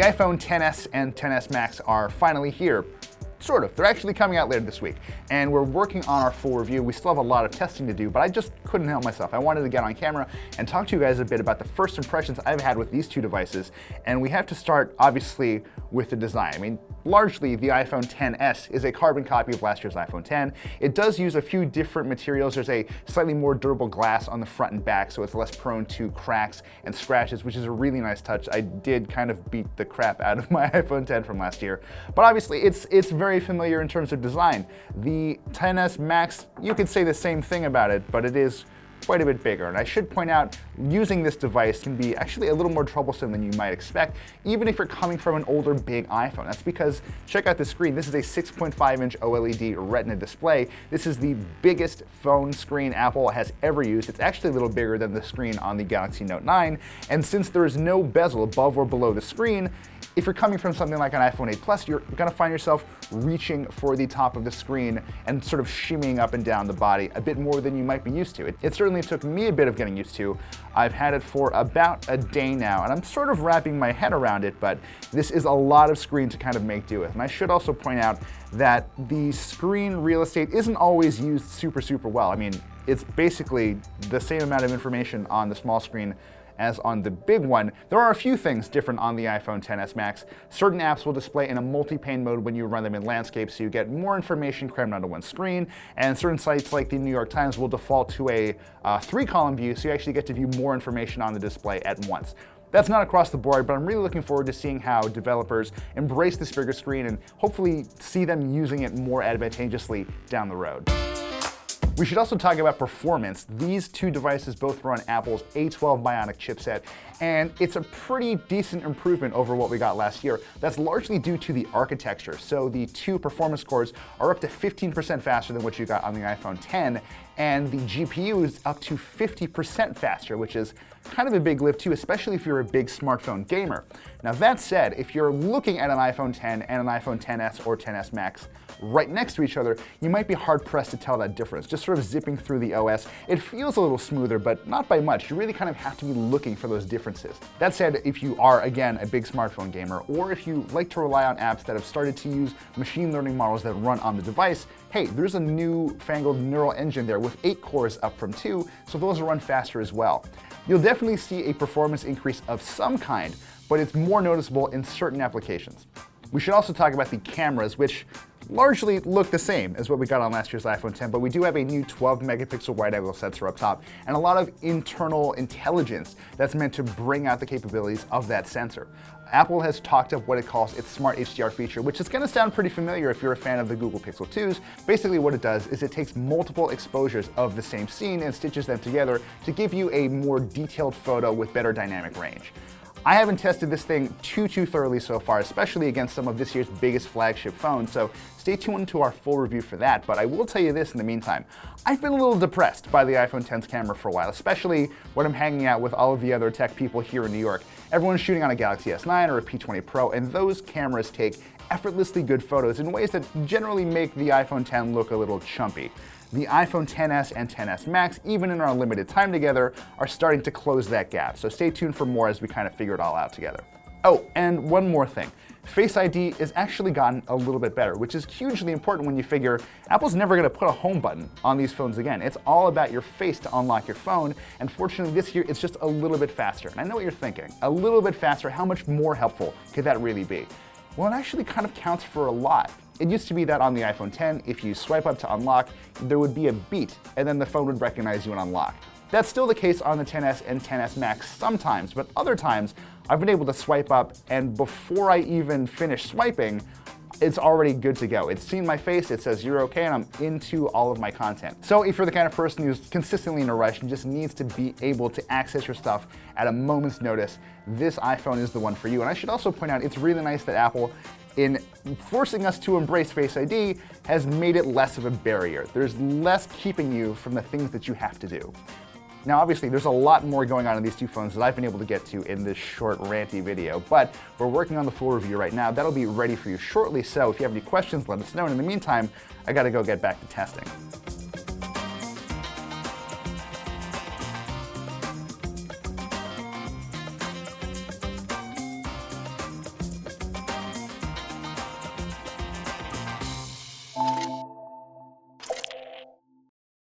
iPhone XS and XS Max are finally here. Sort of. They're actually coming out later this week, and we're working on our full review. We still have a lot of testing to do, but I just couldn't help myself. I wanted to get on camera and talk to you guys a bit about the first impressions I've had with these two devices, and we have to start, obviously, with the design. I mean, largely, the iPhone XS is a carbon copy of last year's iPhone X. It does use a few different materials. There's a slightly more durable glass on the front and back, so it's less prone to cracks and scratches, which is a really nice touch. I did kind of beat the crap out of my iPhone X from last year, but obviously, it's very familiar in terms of design. The XS Max, you could say the same thing about it, but it is quite a bit bigger. And I should point out, using this device can be actually a little more troublesome than you might expect, even if you're coming from an older big iPhone. That's because, check out the screen, this is a 6.5-inch OLED Retina display. This is the biggest phone screen Apple has ever used. It's actually a little bigger than the screen on the Galaxy Note 9, and since there is no bezel above or below the screen, if you're coming from something like an iPhone 8 Plus, you're gonna find yourself reaching for the top of the screen and sort of shimmying up and down the body a bit more than you might be used to. It certainly took me a bit of getting used to. I've had it for about a day now, and I'm sort of wrapping my head around it, but this is a lot of screen to kind of make do with. And I should also point out that the screen real estate isn't always used super well. I mean, it's basically the same amount of information on the small screen as on the big one. There are a few things different on the iPhone XS Max. Certain apps will display in a multi-pane mode when you run them in landscape, so you get more information crammed onto one screen, and certain sites like the New York Times will default to a 3-column view, so you actually get to view more information on the display at once. That's not across the board, but I'm really looking forward to seeing how developers embrace this bigger screen and hopefully see them using it more advantageously down the road. We should also talk about performance. These two devices both run Apple's A12 Bionic chipset, and it's a pretty decent improvement over what we got last year. That's largely due to the architecture. So the two performance cores are up to 15% faster than what you got on the iPhone X, and the GPU is up to 50% faster, which is kind of a big lift too, especially if you're a big smartphone gamer. Now that said, if you're looking at an iPhone X and an iPhone XS or XS Max right next to each other, you might be hard-pressed to tell that difference. Just sort of zipping through the OS, it feels a little smoother, but not by much. You really kind of have to be looking for those differences. That said, if you are, again, a big smartphone gamer, or if you like to rely on apps that have started to use machine learning models that run on the device, hey, there's a new fangled neural engine there with 8 cores up from 2, so those will run faster as well. You'll definitely see a performance increase of some kind, but it's more noticeable in certain applications. We should also talk about the cameras, which largely look the same as what we got on last year's iPhone X, but we do have a new 12-megapixel wide-angle sensor up top and a lot of internal intelligence that's meant to bring out the capabilities of that sensor. Apple has talked up what it calls its Smart HDR feature, which is going to sound pretty familiar if you're a fan of the Google Pixel 2s. Basically what it does is it takes multiple exposures of the same scene and stitches them together to give you a more detailed photo with better dynamic range. I haven't tested this thing too thoroughly so far, especially against some of this year's biggest flagship phones, so stay tuned to our full review for that, but I will tell you this in the meantime. I've been a little depressed by the iPhone X's camera for a while, especially when I'm hanging out with all of the other tech people here in New York. Everyone's shooting on a Galaxy S9 or a P20 Pro, and those cameras take effortlessly good photos in ways that generally make the iPhone X look a little chumpy. The iPhone XS and XS Max, even in our limited time together, are starting to close that gap, so stay tuned for more as we kind of figure it all out together. Oh, and one more thing. Face ID has actually gotten a little bit better, which is hugely important when you figure Apple's never going to put a home button on these phones again. It's all about your face to unlock your phone, and fortunately this year it's just a little bit faster. And I know what you're thinking. A little bit faster, how much more helpful could that really be? Well, it actually kind of counts for a lot. It used to be that on the iPhone X, if you swipe up to unlock, there would be a beep, and then the phone would recognize you and unlock. That's still the case on the XS and XS Max sometimes, but other times I've been able to swipe up, and before I even finish swiping, it's already good to go. It's seen my face, it says you're okay, and I'm into all of my content. So if you're the kind of person who's consistently in a rush and just needs to be able to access your stuff at a moment's notice, this iPhone is the one for you. And I should also point out, it's really nice that Apple, in forcing us to embrace Face ID, has made it less of a barrier. There's less keeping you from the things that you have to do. Now obviously there's a lot more going on in these two phones that I've been able to get to in this short ranty video, but we're working on the full review right now. That'll be ready for you shortly, so if you have any questions, let us know, and in the meantime, I gotta go get back to testing.